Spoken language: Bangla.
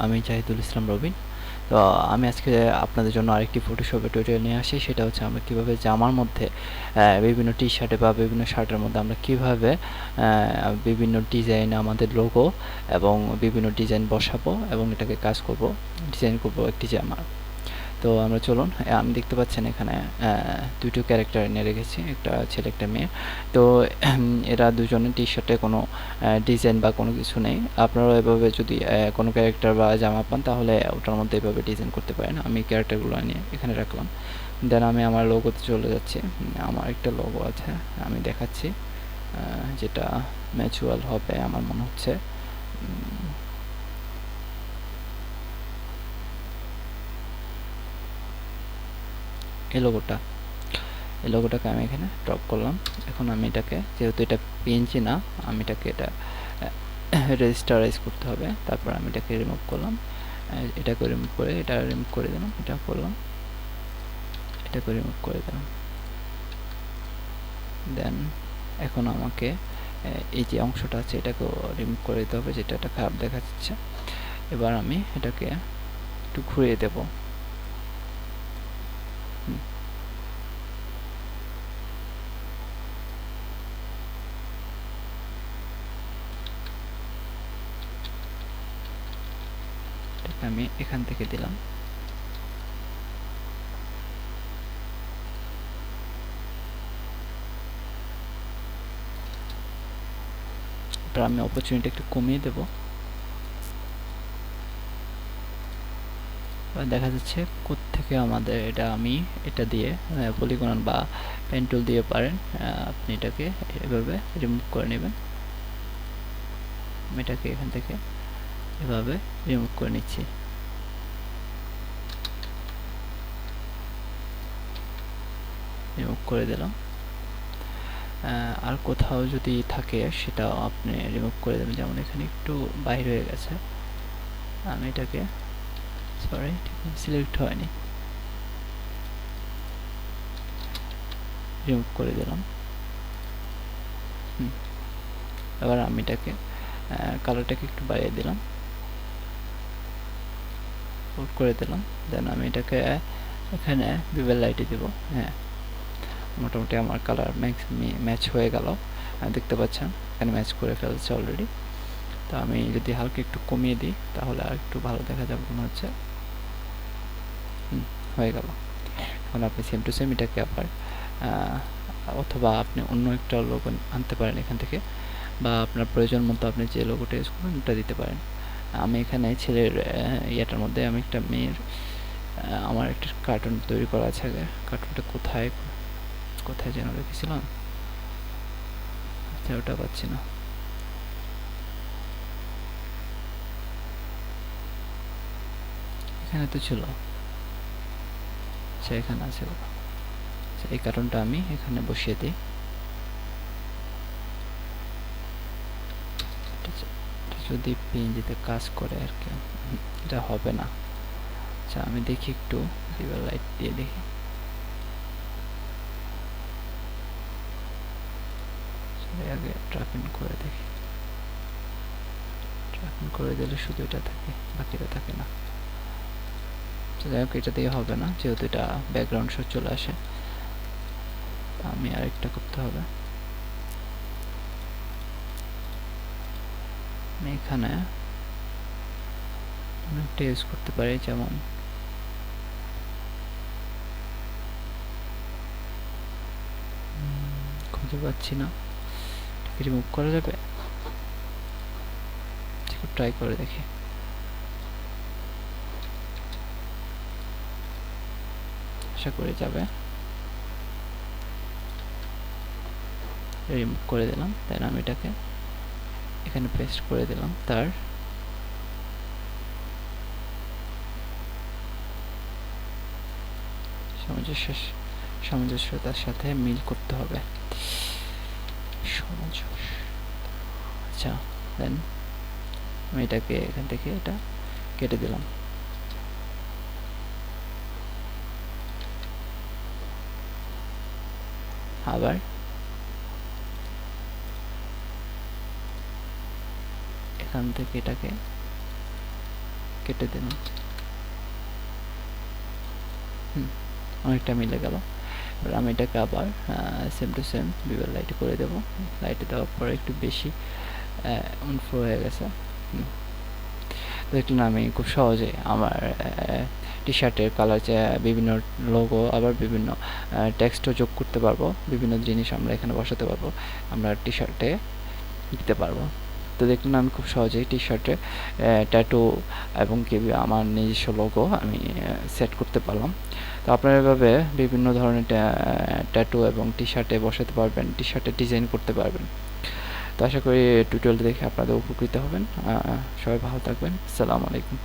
আমি জাহিদুল ইসলাম রবিন। তো আমি আজকে আপনাদের জন্য আরেকটি ফটোশপের টিউটোরিয়াল নিয়ে আসি। সেটা হচ্ছে আমরা কীভাবে জামার মধ্যে বিভিন্ন টি-শার্টে বা বিভিন্ন শার্টের মধ্যে আমরা কীভাবে বিভিন্ন ডিজাইন আমাদের লোগো এবং বিভিন্ন ডিজাইন বসাবো এবং এটাকে কাজ করব, ডিজাইন করব একটি জামার। তো আমরা চলুন, আমি দেখতে পাচ্ছেন এখানে দুটো ক্যারেক্টার এনে রেখেছি, একটা ছেলে একটা মেয়ে। তো এরা দুজনে টি শার্টে কোনো ডিজাইন বা কোনো কিছু নেই। আপনারাও এভাবে যদি কোনো ক্যারেক্টার বা জামা পান তাহলে ওটার মধ্যে এভাবে ডিজাইন করতে পারেন। আমি ক্যারেক্টারগুলো নিয়ে এখানে রাখলাম। দেন আমি আমার লোগোতে চলে যাচ্ছি। আমার একটা লোগো আছে, আমি দেখাচ্ছি যেটা ম্যাচুয়াল হবে আমার মনে হচ্ছে। এই লোগোটাকে আমি এখানে ড্রপ করলাম। এখন আমি এটাকে, যেহেতু এটা পিএনজি না, আমি এটাকে এটা রেজিস্টারাইজ করতে হবে। তারপর আমি এটাকে রিমুভ করলাম, এটাকে রিমুভ করে এটা রিমুভ করে দিলাম, এটা করলাম, এটাকে রিমুভ করে দিলাম। দেন এখন আমাকে এই যে অংশটা আছে এটাকেও রিমুভ করে দিতে হবে, যেটা এটা খারাপ দেখা যাচ্ছে। এবার আমি এটাকে একটু ঘুরিয়ে দেব। আমি এখান থেকে দিলাম। এবার আমি অপরচুনিটি একটু কমিয়ে দেব। দেখা যাচ্ছে কোত্থেকে আমাদের এটা, আমি এটা দিয়ে পলিগন বা পেন টুল দিয়ে পারেন আপনি এটাকে এভাবে রিমুভ করে নেবেন। আমি এটাকে এখান থেকে এভাবে রিমুভ করে নিচ্ছি। রিমুভ করে দিলাম। আর কোথাও যদি থাকে সেটাও আপনি রিমুভ করে দেবেন। যেমন এখানে একটু বাইরে হয়ে গেছে, আমি এটাকে সরি সিলেক্ট হয়নি, রিমুভ করে দিলাম। এবার আমি এটাকে কালারটাকে একটু বাড়িয়ে দিলাম, করে দিলাম। দেন আমি এটাকে এখানে বিভেল লাইটে দেব। হ্যাঁ, মোটামুটি আমার কালার ম্যাচ হয়ে গেল, দেখতে পাচ্ছেন এখানে ম্যাচ করে ফেলছে অলরেডি। তো আমি যদি হালকা একটু কমিয়ে দিই তাহলে আর একটু ভালো দেখা যাবে মনে হচ্ছে। হয়ে গেল। এখন আপনি সেম টু সেম এটাকে আবার অথবা আপনি অন্য একটা লোগো আনতে পারেন এখান থেকে, বা আপনার প্রয়োজন মতো আপনি যে লোগোটা ইউজ করবেন ওটা দিতে পারেন। আমি এখানে ছেলের ইয়েটার মধ্যে আমি একটা মেয়ের আমার একটা কার্টুন তৈরি করা আছে আগে। কার্টুনটা কোথায় কোথায় যেন রেখেছিলাম, আচ্ছা ওটা পাচ্ছি না। এখানে তো ছিল, আচ্ছা এখানে আছে। আচ্ছা এই কার্টুনটা আমি এখানে বসিয়ে দিই। যদি পিএনজিতে কাজ করে আর কি, এটা হবে না। আচ্ছা আমি দেখি একটু রিভার লাইট দিয়ে দেখি। আগে ট্রাফিন করে দেখি, ট্রাফিন করে দিলে শুধু এটা থাকে, বাকিটা থাকে না। যাই হোক, এটা দিয়ে হবে না যেহেতু এটা ব্যাকগ্রাউন্ড শট চলে আসে। আমি আরেকটা করতে হবে। আমি এখানে অনেকটা ইউজ করতে পারি, যেমন খুঁজে পাচ্ছি না, রিমুভ করা যাবে, ট্রাই করে দেখি। আশা করি যাবে। রিমুভ করে দিলাম। দেন আমি এটাকে এখানে পেস্ট করে দিলাম, তার সামঞ্জস্যতার সাথে মিল করতে হবে। আচ্ছা দেন আমি এটাকে এখান থেকে এটা কেটে দিলাম। আবার এখান থেকে এটাকে কেটে দিলাম। অনেকটা মিলে গেল। এবার আমি এটাকে আবার সেম টু সেম বিভার লাইটে করে দেব। লাইটে দেওয়ার পরে একটু বেশি ইনফ্লো হয়ে গেছে। দেখলেন আমি খুব সহজে আমার টি শার্টের কালার বিভিন্ন লোগো আবার বিভিন্ন টেক্সটও যোগ করতে পারবো, বিভিন্ন জিনিস আমরা এখানে বসাতে পারবো, আমরা টি শার্টে দিতে পারবো। তো দেখলেন আমি খুব সহজেই টি শার্টে ট্যাটু এবং কি আমার নিজস্ব লোগো আমি সেট করতে পারলাম। তো আপনারা এভাবে বিভিন্ন ধরনের ট্যাটু এবং টি শার্টে বসাতে পারবেন, টি শার্টে ডিজাইন করতে পারবেন। তো আশা করি টিউটোরিয়ালটি দেখে আপনাদের উপকৃত হবেন। সবাই ভালো থাকবেন। আসসালামু আলাইকুম।